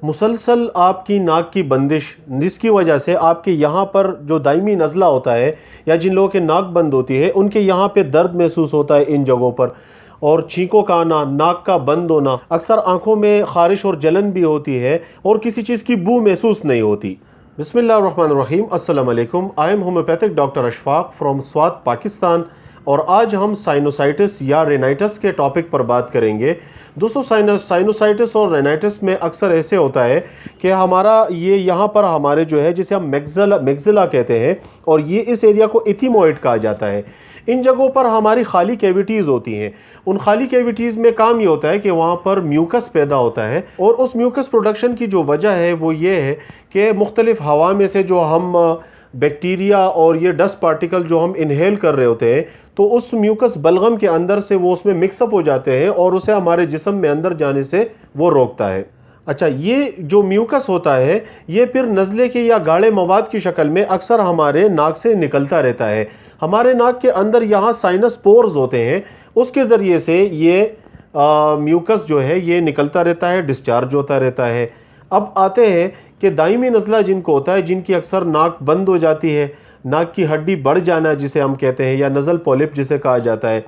मुसलसल आपकी नाक की बंदिश, जिसकी वजह से आपके यहाँ पर जो दायमी नज़ला होता है या जिन लोगों के नाक बंद होती है उनके यहाँ पे दर्द महसूस होता है इन जगहों पर, और छींकों का आना, नाक का बंद होना, अक्सर आंखों में खारिश और जलन भी होती है और किसी चीज़ की बू महसूस नहीं होती। बिस्मिल्लाहिर्रहमानिर्रहीम, अस्सलाम वालेकुम। I am homeopathic doctor Ashfaq from Swat Pakistan, और आज हम साइनोसाइटिस या रेनाइटिस के टॉपिक पर बात करेंगे। दोस्तों, साइनोसाइटिस और रेनाइटिस में अक्सर ऐसे होता है कि हमारा ये यहाँ पर हमारे जो है जिसे हम मैक्सिला कहते हैं, और ये इस एरिया को इथिमोइड कहा जाता है। इन जगहों पर हमारी खाली कैविटीज़ होती हैं। उन खाली कैविटीज़ में काम ये होता है कि वहाँ पर म्यूकस पैदा होता है, और उस म्यूकस प्रोडक्शन की जो वजह है वो ये है कि मुख्तलिफ हवा में से जो हम बैक्टीरिया और ये डस्ट पार्टिकल जो हम इनहेल कर रहे होते हैं, तो उस म्यूकस बलगम के अंदर से वो उसमें मिक्सअप हो जाते हैं और उसे हमारे जिस्म में अंदर जाने से वो रोकता है। अच्छा, ये जो म्यूकस होता है ये फिर नज़ले के या गाढ़े मवाद की शक्ल में अक्सर हमारे नाक से निकलता रहता है। हमारे नाक के अंदर यहाँ साइनस पोर्स होते हैं, उसके ज़रिए से ये म्यूकस जो है ये निकलता रहता है, डिस्चार्ज होता रहता है। अब आते हैं कि दायमी नज़ला जिनको होता है, जिनकी अक्सर नाक बंद हो जाती है, नाक की हड्डी बढ़ जाना जिसे हम कहते हैं, या नज़ल पॉलिप जिसे कहा जाता है।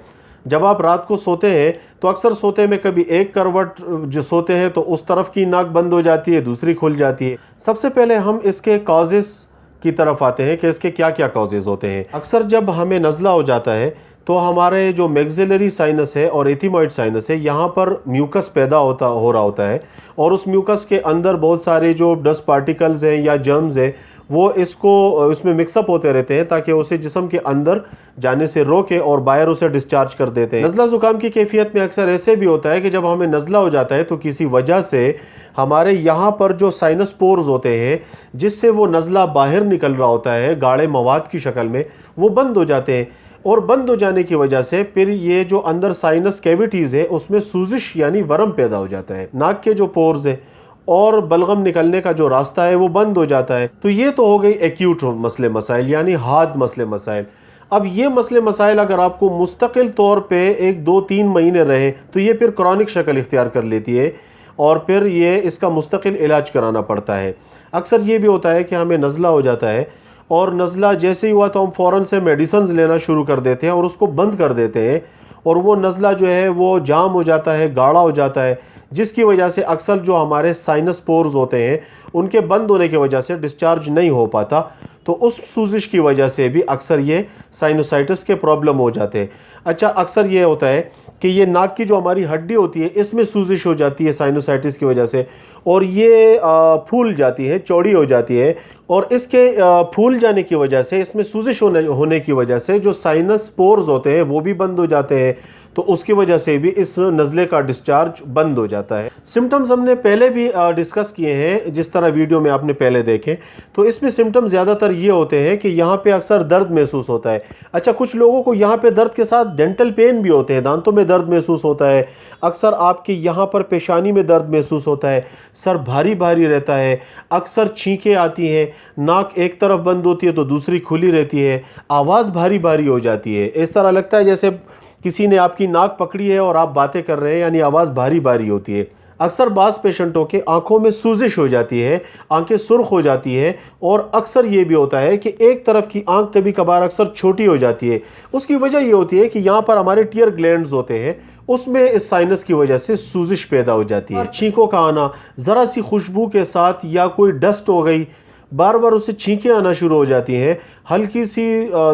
जब आप रात को सोते हैं तो अक्सर सोते में कभी एक करवट जो सोते हैं तो उस तरफ की नाक बंद हो जाती है, दूसरी खुल जाती है। सबसे पहले हम इसके कॉजेज़ की तरफ आते हैं कि इसके क्या क्या कॉजेज़ होते हैं। अक्सर जब हमें नज़ला हो जाता है तो हमारे जो मैक्सिलरी साइनस है और एथिमॉइड साइनस है, यहाँ पर म्यूकस पैदा हो रहा होता है, और उस म्यूकस के अंदर बहुत सारे जो डस्ट पार्टिकल्स हैं या जर्म्स हैं वो इसमें मिक्सअप होते रहते हैं ताकि उसे जिस्म के अंदर जाने से रोके और बाहर उसे डिस्चार्ज कर देते हैं। नज़ला ज़ुकाम की कैफियत में अक्सर ऐसे भी होता है कि जब हमें नज़ला हो जाता है तो किसी वजह से हमारे यहाँ पर जो साइनस पोर्स होते हैं जिससे वो नज़ला बाहर निकल रहा होता है गाढ़े मवाद की शक्ल में, वो बंद हो जाते हैं, और बंद हो जाने की वजह से फिर ये जो अंदर साइनस कैविटीज़ है उसमें सूजिश यानी वरम पैदा हो जाता है। नाक के जो पोर्स है और बलगम निकलने का जो रास्ता है वो बंद हो जाता है। तो ये तो हो गई एक्यूट मसले मसाइल यानी हार्ड मसले मसाइल। अब ये मसले मसाइल अगर आपको मुस्तकिल तौर पे 1-2-3 महीने रहे तो ये फिर क्रॉनिक शक्ल इख्तियार कर लेती है, और फिर ये इसका मुस्तकिल इलाज कराना पड़ता है। अक्सर ये भी होता है कि हमें नज़ला हो जाता है, और नज़ला जैसे ही हुआ तो हम फ़ौरन से मेडिसिन लेना शुरू कर देते हैं और उसको बंद कर देते हैं, और वो नज़ला जो है वो जाम हो जाता है, गाढ़ा हो जाता है, जिसकी वजह से अक्सर जो हमारे साइनस पोर्स होते हैं उनके बंद होने की वजह से डिस्चार्ज नहीं हो पाता। तो उस सूजिश की वजह से भी अक्सर ये साइनोसाइटिस के प्रॉब्लम हो जाते हैं। अच्छा, अक्सर ये होता है कि ये नाक की जो हमारी हड्डी होती है इसमें सूजिश हो जाती है साइनोसाइटिस की वजह से, और ये फूल जाती है, चौड़ी हो जाती है, और इसके फूल जाने की वजह से, इसमें सूजिश होने की वजह से जो साइनस पोर्स होते हैं वो भी बंद हो जाते हैं, तो उसकी वजह से भी इस नज़ले का डिस्चार्ज बंद हो जाता है। सिम्टम्स हमने पहले भी डिस्कस किए हैं, जिस तरह वीडियो में आपने पहले देखे, तो इसमें सिम्टम्स ज़्यादातर ये होते हैं कि यहाँ पे अक्सर दर्द महसूस होता है। अच्छा, कुछ लोगों को यहाँ पे दर्द के साथ डेंटल पेन भी होते हैं, दांतों में दर्द महसूस होता है, अक्सर आपके यहाँ पर पेशानी में दर्द महसूस होता है, सर भारी भारी रहता है, अक्सर छींकें आती हैं, नाक एक तरफ बंद होती है तो दूसरी खुली रहती है, आवाज़ भारी भारी हो जाती है, इस तरह लगता है जैसे किसी ने आपकी नाक पकड़ी है और आप बातें कर रहे हैं, यानी आवाज़ भारी भारी होती है। अक्सर बाज़ पेशेंटों के आंखों में सूजिश हो जाती है, आंखें सुर्ख हो जाती है, और अक्सर ये भी होता है कि एक तरफ की आंख कभी कभार अक्सर छोटी हो जाती है। उसकी वजह ये होती है कि यहाँ पर हमारे टीयर ग्लैंड्स होते हैं, उसमें इस साइनस की वजह से सूजिश पैदा हो जाती है। छींकों का आना, ज़रा सी खुशबू के साथ या कोई डस्ट हो गई, बार बार उससे छींकें आना शुरू हो जाती हैं, हल्की सी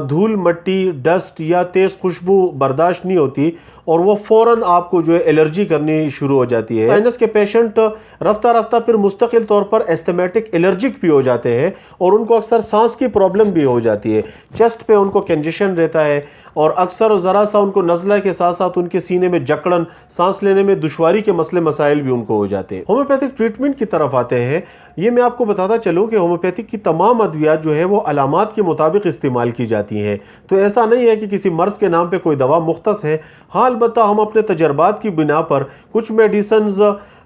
धूल मट्टी डस्ट या तेज़ खुशबू बर्दाश्त नहीं होती, और वो फ़ौरन आपको जो है एलर्जी करनी शुरू हो जाती है। साइनस के पेशेंट रफ्ता रफ्ता फिर मुस्तकिल तौर पर एस्थमेटिक एलर्जिक भी हो जाते हैं, और उनको अक्सर सांस की प्रॉब्लम भी हो जाती है, चेस्ट पे उनको कंजेशन रहता है, और अक्सर ज़रा सा उनको नज़ला के साथ साथ उनके सीने में जकड़न, सांस लेने में दुश्वारी के मसले मसाइल भी उनको हो जाते हैं। होम्योपैथिक ट्रीटमेंट की तरफ आते हैं। ये मैं आपको बताता चलूँ कि होम्योपैथिक की तमाम अद्वियात जो है वो अलामात के मुताबिक इस्तेमाल की जाती हैं, तो ऐसा नहीं है कि किसी मर्ज़ के नाम पर कोई दवा मुख्तस है। हाँ, अलबत्ता हम अपने तजर्बात की बिना पर कुछ मेडिसिन्स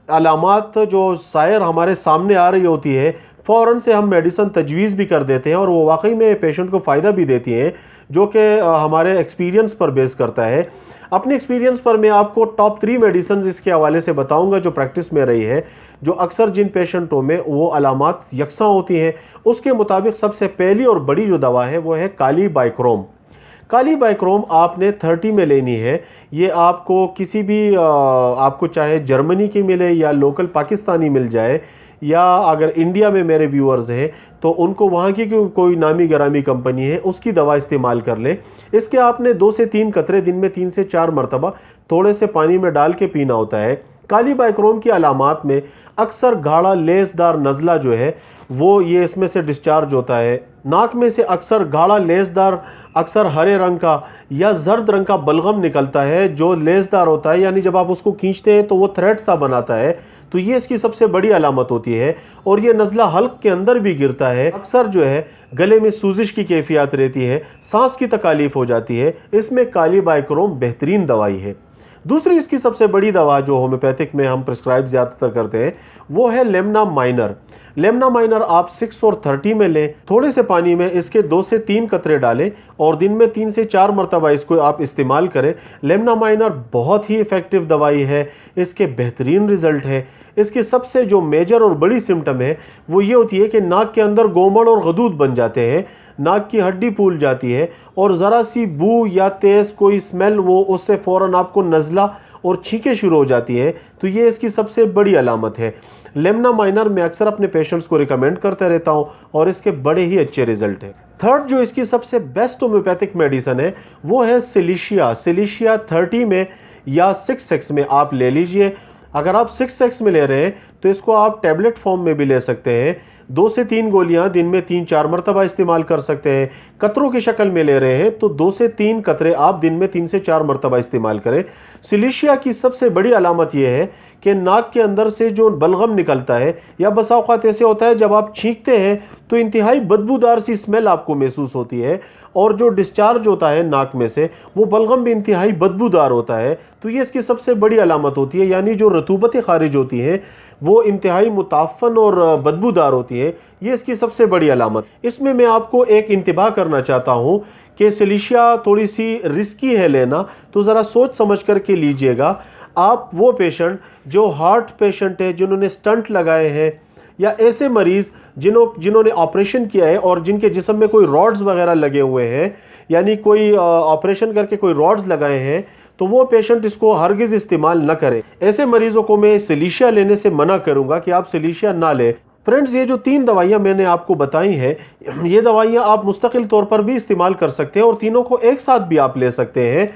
अलामात जो सायर हमारे सामने आ रही होती है फ़ौरन से हम मेडिसिन तजवीज़ भी कर देते हैं, और वो वाकई में पेशेंट को फ़ायदा भी देती हैं, जो कि हमारे एक्सपीरियंस पर बेस करता है। अपने एक्सपीरियंस पर मैं आपको टॉप 3 मेडिसिन इसके हवाले से बताऊंगा जो प्रैक्टिस में रही है, जो अक्सर जिन पेशेंटों में वो अलामात यकसा होती हैं। उसके मुताबिक सबसे पहली और बड़ी जो दवा है वो है काली बाइक्रोम। काली बाइक्रोम आपने 30 में लेनी है। ये आपको किसी भी आपको चाहे जर्मनी की मिले या लोकल पाकिस्तानी मिल जाए, या अगर इंडिया में मेरे व्यूअर्स हैं तो उनको वहाँ की कोई नामी गरामी कंपनी है उसकी दवा इस्तेमाल कर लें। इसके आपने 2 से 3 कतरे दिन में 3 से 4 मरतबा थोड़े से पानी में डाल के पीना होता है। काली बाइक्रोम की अलामात में अक्सर गाढ़ा लेसदार नज़ला जो है वो ये इसमें से डिस्चार्ज होता है। नाक में से अक्सर गाढ़ा लेसदार, अक्सर हरे रंग का या जर्द रंग का बलगम निकलता है जो लेसदार होता है, यानी जब आप उसको खींचते हैं तो वो थ्रेड सा बनाता है। तो ये इसकी सबसे बड़ी अलामत होती है। और ये नज़ला हल्क के अंदर भी गिरता है। अक्सर जो है गले में सूजिश की कैफियत रहती है, सांस की तकालीफ हो जाती है। इसमें काली बाइक्रोम बेहतरीन दवाई है। दूसरी इसकी सबसे बड़ी दवा जो होम्योपैथिक में हम प्रिस्क्राइब ज़्यादातर करते हैं वो है लेमना माइनर। लेमना माइनर आप 6 और 30 में लें। थोड़े से पानी में इसके 2 से 3 कतरे डालें और दिन में 3 से 4 मरतबा इसको आप इस्तेमाल करें। लेमना माइनर बहुत ही इफ़ेक्टिव दवाई है, इसके बेहतरीन रिज़ल्ट है। इसकी सबसे जो मेजर और बड़ी सिम्टम है वो ये होती है कि नाक के अंदर गोमड़ और गदूद बन जाते हैं, नाक की हड्डी फूल जाती है और ज़रा सी बू या तेज़ कोई स्मेल वो उससे फ़ौरन आपको नज़ला और छींकें शुरू हो जाती है। तो ये इसकी सबसे बड़ी अलामत है। लेमना माइनर मैं अक्सर अपने पेशेंट्स को रिकमेंड करते रहता हूँ और इसके बड़े ही अच्छे रिजल्ट हैं। थर्ड जो इसकी सबसे बेस्ट होम्योपैथिक मेडिसिन है वो है सिलिशिया। सिलिशिया 30 में या 6x में आप ले लीजिए। अगर आप 6x में ले रहे हैं तो इसको आप टैबलेट फॉर्म में भी ले सकते हैं। 2 से 3 गोलियां दिन में 3-4 मरतबा इस्तेमाल कर सकते हैं। कतरों की शक्ल में ले रहे हैं तो 2 से 3 कतरे आप दिन में 3 से 4 मरतबा इस्तेमाल करें। सिलिशिया की सबसे बड़ी अलामत यह है कि नाक के अंदर से जो बलगम निकलता है या बसा औक़ात ऐसे होता है जब आप छींकते हैं तो इंतहाई बदबूदार सी स्मेल आपको महसूस होती है और जो डिस्चार्ज होता है नाक में से वो बलगम भी इंतहाई बदबूदार होता है। तो ये इसकी सबसे बड़ी अलामत होती है, यानी जो रतूबतें खारिज होती हैं वो इंतहाई मुताफ़न और बदबूदार होती है। ये इसकी सबसे बड़ी अलामत। इसमें मैं आपको एक इंतबाह करना चाहता हूँ कि सिलिशिया थोड़ी सी रिस्की है लेना, तो ज़रा सोच समझ करके लीजिएगा। आप वो पेशेंट जो हार्ट पेशेंट है, जिन्होंने स्टंट लगाए हैं, या ऐसे मरीज़ जिन्होंने ऑपरेशन किया है और जिनके जिस्म में कोई रॉड्स वगैरह लगे हुए हैं, यानी कोई ऑपरेशन करके कोई रॉड्स लगाए हैं, तो वो पेशेंट इसको हरगिज़ इस्तेमाल न करें। ऐसे मरीज़ों को मैं सिलिशिया लेने से मना करूँगा कि आप सिलिशिया ना लें। फ्रेंड्स, ये जो 3 दवाइयाँ मैंने आपको बताई हैं, ये दवाइयाँ आप मुस्तकिल तौर पर भी इस्तेमाल कर सकते हैं और तीनों को एक साथ भी आप ले सकते हैं।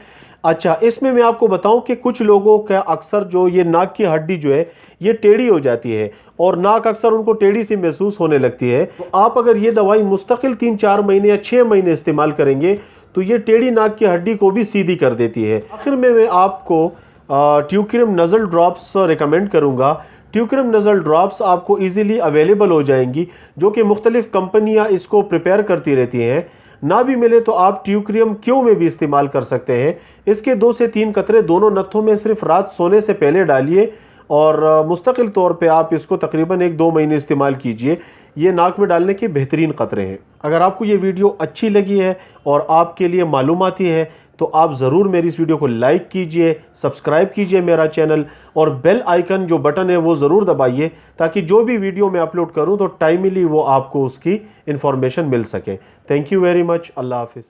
अच्छा, इसमें मैं आपको बताऊं कि कुछ लोगों का अक्सर जो ये नाक की हड्डी जो है ये टेढ़ी हो जाती है और नाक अक्सर उनको टेढ़ी सी महसूस होने लगती है। तो आप अगर ये दवाई मुस्तकिल 3-4 महीने या 6 महीने इस्तेमाल करेंगे तो ये टेढ़ी नाक की हड्डी को भी सीधी कर देती है। आखिर में मैं आपको ट्यूक्रिम नज़ल ड्रॉप्स रिकमेंड करूँगा। ट्यूक्रिम नज़ल ड्रॉप्स आपको ईज़िली अवेलेबल हो जाएंगी, जो कि मुख्तलिफ़ कंपनियाँ इसको प्रिपेयर करती रहती हैं। ना भी मिले तो आप ट्यूक्रियम क्यू में भी इस्तेमाल कर सकते हैं। इसके 2 से 3 कतरे दोनों नथों में सिर्फ रात सोने से पहले डालिए और मुस्तकिल तौर पे आप इसको तकरीबन 1-2 महीने इस्तेमाल कीजिए। ये नाक में डालने के बेहतरीन कतरे हैं। अगर आपको ये वीडियो अच्छी लगी है और आपके लिए मालूमाती है तो आप ज़रूर मेरी इस वीडियो को लाइक कीजिए, सब्सक्राइब कीजिए मेरा चैनल और बेल आइकन जो बटन है वो ज़रूर दबाइए, ताकि जो भी वीडियो मैं अपलोड करूं तो टाइमली वो आपको उसकी इन्फॉर्मेशन मिल सके। Thank you very much. अल्लाह हाफिज़।